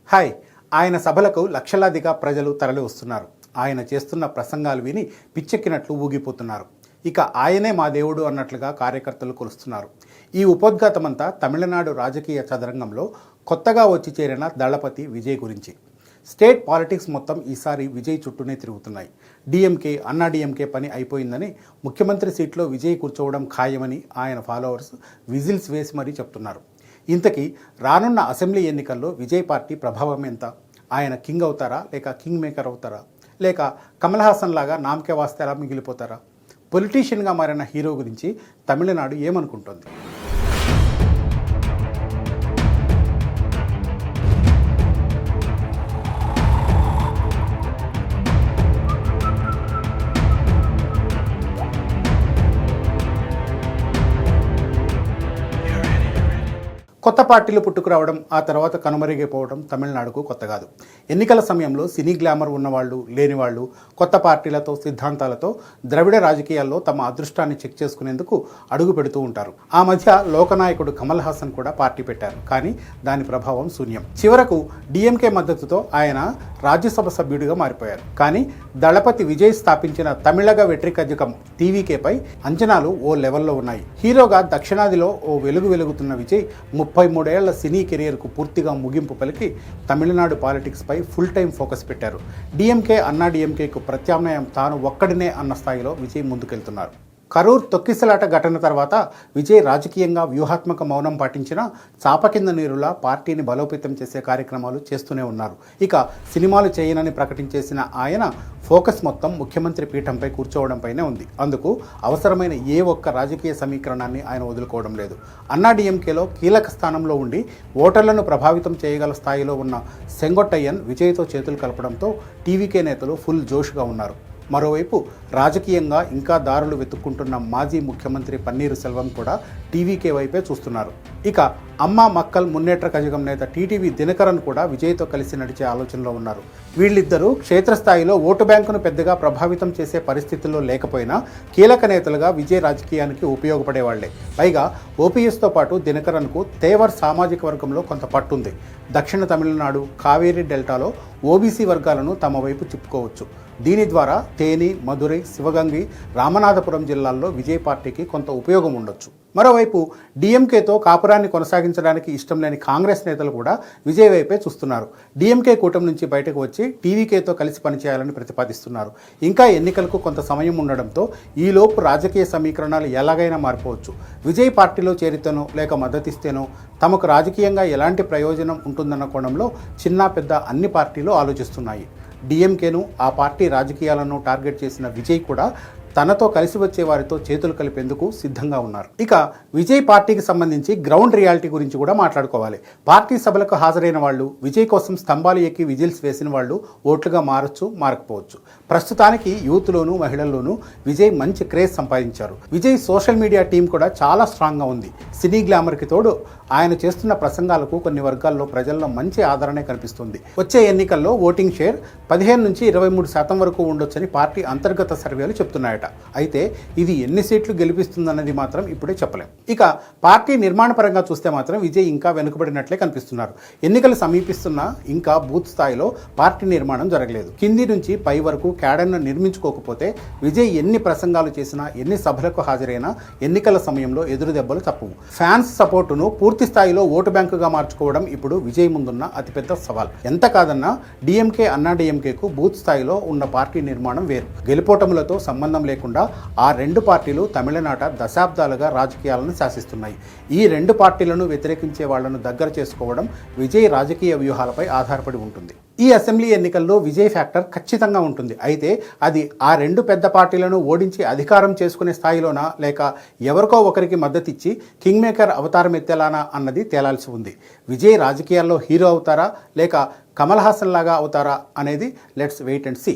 Hi. ఆయన సభలకు లక్షలాదిగా ప్రజలు తరలి వస్తున్నారు. ఆయన చేస్తున్న ప్రసంగాలు విని పిచ్చెక్కినట్లు ఊగిపోతున్నారు. ఇక ఆయనే మా దేవుడు అన్నట్లుగా కార్యకర్తలు కొలుస్తున్నారు. ఈ ఉపోద్ఘాతమంతా తమిళనాడు రాజకీయ చదరంగంలో కొత్తగా వచ్చి చేరిన దళపతి విజయ్ గురించి. స్టేట్ పాలిటిక్స్ మొత్తం ఈసారి విజయ్ చుట్టూనే తిరుగుతున్నాయి. డిఎంకే, అన్నా డిఎంకే పని అయిపోయిందని, ముఖ్యమంత్రి సీట్లో విజయ్ కూర్చోవడం ఖాయమని ఆయన ఫాలోవర్స్ విజిల్స్ వేసి మరీ చెప్తున్నారు. ఇంతకీ రానున్న అసెంబ్లీ ఎన్నికల్లో విజయ్ పార్టీ ప్రభావం ఎంత? ఆయన కింగ్ అవుతారా, లేక కింగ్ మేకర్ అవుతారా, లేక కమల్ హాసన్ లాగా నామకే వాస్తేలా మిగిలిపోతారా? పొలిటీషియన్గా మారిన హీరో గురించి తమిళనాడు ఏమనుకుంటోంది? కొత్త పార్టీలు పుట్టుకురావడం, ఆ తర్వాత కనుమరుగైపోవడం తమిళనాడుకు కొత్త కాదు. ఎన్నికల సమయంలో సినీ గ్లామర్ ఉన్నవాళ్ళు, లేనివాళ్ళు కొత్త పార్టీలతో, సిద్ధాంతాలతో ద్రవిడ రాజకీయాల్లో తమ అదృష్టాన్ని చెక్ చేసుకునేందుకు అడుగు పెడుతూ ఉంటారు. ఆ మధ్య లోకనాయకుడు కమల్ హాసన్ కూడా పార్టీ పెట్టారు. కానీ దాని ప్రభావం శూన్యం. చివరకు డిఎంకే మద్దతుతో ఆయన రాజ్యసభ సభ్యుడిగా మారిపోయారు. కానీ దళపతి విజయ్ స్థాపించిన తమిళగ వెట్రికజకం టీవీకేపై అంచనాలు ఓ లెవెల్లో ఉన్నాయి. హీరోగా దక్షిణాదిలో ఓ వెలుగుతున్న విజయ్ 33 ఏళ్ల సినీ కెరియర్కు పూర్తిగా ముగింపు పలికి తమిళనాడు పాలిటిక్స్పై ఫుల్ టైం ఫోకస్ పెట్టారు. డిఎంకే, అన్నా డిఎంకేకు ప్రత్యామ్నాయం తాను ఒక్కడినే అన్న స్థాయిలో విజయ్ ముందుకెళ్తున్నారు. కరూర్ తొక్కిసలాట ఘటన తర్వాత విజయ్ రాజకీయంగా వ్యూహాత్మక మౌనం పాటించిన చాప కింద నీరులా పార్టీని బలోపేతం చేసే కార్యక్రమాలు చేస్తూనే ఉన్నారు. ఇక సినిమాలు చేయనని ప్రకటించేసిన ఆయన ఫోకస్ మొత్తం ముఖ్యమంత్రి పీఠంపై కూర్చోవడంపైనే ఉంది. అందుకు అవసరమైన ఏ ఒక్క రాజకీయ సమీకరణాన్ని ఆయన వదులుకోవడం లేదు. అన్నా డిఎంకేలో కీలక స్థానంలో ఉండి ఓటర్లను ప్రభావితం చేయగల స్థాయిలో ఉన్న సెంగొట్టయ్యన్ విజయ్తో చేతులు కలపడంతో టీవీకే నేతలు ఫుల్ జోష్గా ఉన్నారు. మరోవైపు రాజకీయంగా ఇంకా దారులు వెతుక్కుంటున్న మాజీ ముఖ్యమంత్రి పన్నీరు సెల్వం కూడా టీవీకే వైపే చూస్తున్నారు. ఇక అమ్మ మక్కల్ మున్నేట్ర కజగం నేత టీటీవీ దినకరన్ కూడా విజయ్తో కలిసి నడిచే ఆలోచనలో ఉన్నారు. వీళ్ళిద్దరూ క్షేత్రస్థాయిలో ఓటు బ్యాంకును పెద్దగా ప్రభావితం చేసే పరిస్థితుల్లో లేకపోయినా కీలక నేతలుగా విజయ్ రాజకీయానికి ఉపయోగపడేవాళ్లే. పైగా ఓపీఎస్తో పాటు దినకరన్కు తేవర్ సామాజిక వర్గంలో కొంత పట్టుంది. దక్షిణ తమిళనాడు, కావేరీ డెల్టాలో ఓబీసీ వర్గాలను తమ వైపు తిప్పుకోవచ్చు. దీని ద్వారా తేని, మధురై, శివగంగి, రామనాథపురం జిల్లాల్లో విజయ్ పార్టీకి కొంత ఉపయోగం ఉండొచ్చు. మరోవైపు డిఎంకేతో కాపురాన్ని కొనసాగించడానికి ఇష్టం లేని కాంగ్రెస్ నేతలు కూడా విజయ్ వైపే చూస్తున్నారు. డిఎంకే కూటమి నుంచి బయటకు వచ్చి టీవీకేతో కలిసి పనిచేయాలని ప్రతిపాదిస్తున్నారు. ఇంకా ఎన్నికలకు కొంత సమయం ఉండడంతో ఈలోపు రాజకీయ సమీకరణాలు ఎలాగైనా మారిపోవచ్చు. విజయ్ పార్టీలో చేరితేనో లేక మద్దతిస్తేనో తమకు రాజకీయంగా ఎలాంటి ప్రయోజనం ఉంటుందన్న కోణంలో చిన్న పెద్ద అన్ని పార్టీలు ఆలోచిస్తున్నాయి. డిఎంకేను, ఆ పార్టీ రాజకీయాలను టార్గెట్ చేసిన విజయ్ కూడా తనతో కలిసి వచ్చే వారితో చేతులు కలిపేందుకు సిద్ధంగా ఉన్నారు. ఇక విజయ్ పార్టీకి సంబంధించి గ్రౌండ్ రియాలిటీ గురించి కూడా మాట్లాడుకోవాలి. పార్టీ సభలకు హాజరైన వాళ్ళు, విజయ్ కోసం స్తంభాలు ఎక్కి విజిల్స్ వేసిన వాళ్ళు ఓట్లుగా మారచ్చు, మారకపోవచ్చు. ప్రస్తుతానికి యూత్లోనూ మహిళల్లోనూ విజయ్ మంచి క్రేజ్ సంపాదించారు. విజయ్ సోషల్ మీడియా టీం కూడా చాలా స్ట్రాంగ్గా ఉంది. సినీ గ్లామర్కి తోడు ఆయన చేస్తున్న ప్రసంగాలకు కొన్ని వర్గాల్లో ప్రజల్లో మంచి ఆదరణే కనిపిస్తుంది. వచ్చే ఎన్నికల్లో ఓటింగ్ షేర్ 15 నుంచి 23% వరకు ఉండొచ్చని పార్టీ అంతర్గత సర్వేలు చెప్తున్నాయట. అయితే ఇది ఎన్ని సీట్లు గెలిపిస్తుందన్నది మాత్రం ఇప్పుడే చెప్పలేం. ఇక పార్టీ నిర్మాణ పరంగా చూస్తే మాత్రం విజయ్ ఇంకా వెనుకబడినట్లే కనిపిస్తున్నారు. ఎన్నికలు సమీపిస్తున్నా ఇంకా బూత్ స్థాయిలో పార్టీ నిర్మాణం జరగలేదు. కింది నుంచి పై వరకు క్యాడర్ను నిర్మించుకోకపోతే విజయ్ ఎన్ని ప్రసంగాలు చేసినా, ఎన్ని సభలకు హాజరైనా ఎన్నికల సమయంలో ఎదురు దెబ్బలు తప్పవు. ఫ్యాన్స్ సపోర్టును పూర్తి స్థాయిలో ఓటు బ్యాంకుగా మార్చుకోవడం ఇప్పుడు విజయ్ ముందున్న అతిపెద్ద సవాల్. ఎంత కాదన్నా డిఎంకే, అన్నా డిఎంకేకు బూత్ స్థాయిలో ఉన్న పార్టీ నిర్మాణం వేరు. గెలుపోటములతో సంబంధం లేకుండా ఆ రెండు పార్టీలు తమిళనాట దశాబ్దాలుగా రాజకీయాలను శాసిస్తున్నాయి. ఈ రెండు పార్టీలను వ్యతిరేకించే వాళ్లను దగ్గర చేసుకోవడం విజయ్ రాజకీయ వ్యూహాలపై ఆధారపడి ఉంటుంది. ఈ అసెంబ్లీ ఎన్నికల్లో విజయ్ ఫ్యాక్టర్ ఖచ్చితంగా ఉంటుంది. అయితే అది ఆ రెండు పెద్ద పార్టీలను ఓడించి అధికారం చేసుకునే స్థాయిలోనా, లేక ఎవరికో ఒకరికి మద్దతిచ్చి కింగ్ మేకర్ అవతారం ఎత్తేలానా అన్నది తేలాల్సి ఉంది. విజయ్ రాజకీయాల్లో హీరో అవుతారా, లేక కమల్ హాసన్ లాగా అవుతారా అనేది లెట్స్ వెయిట్ అండ్ సీ.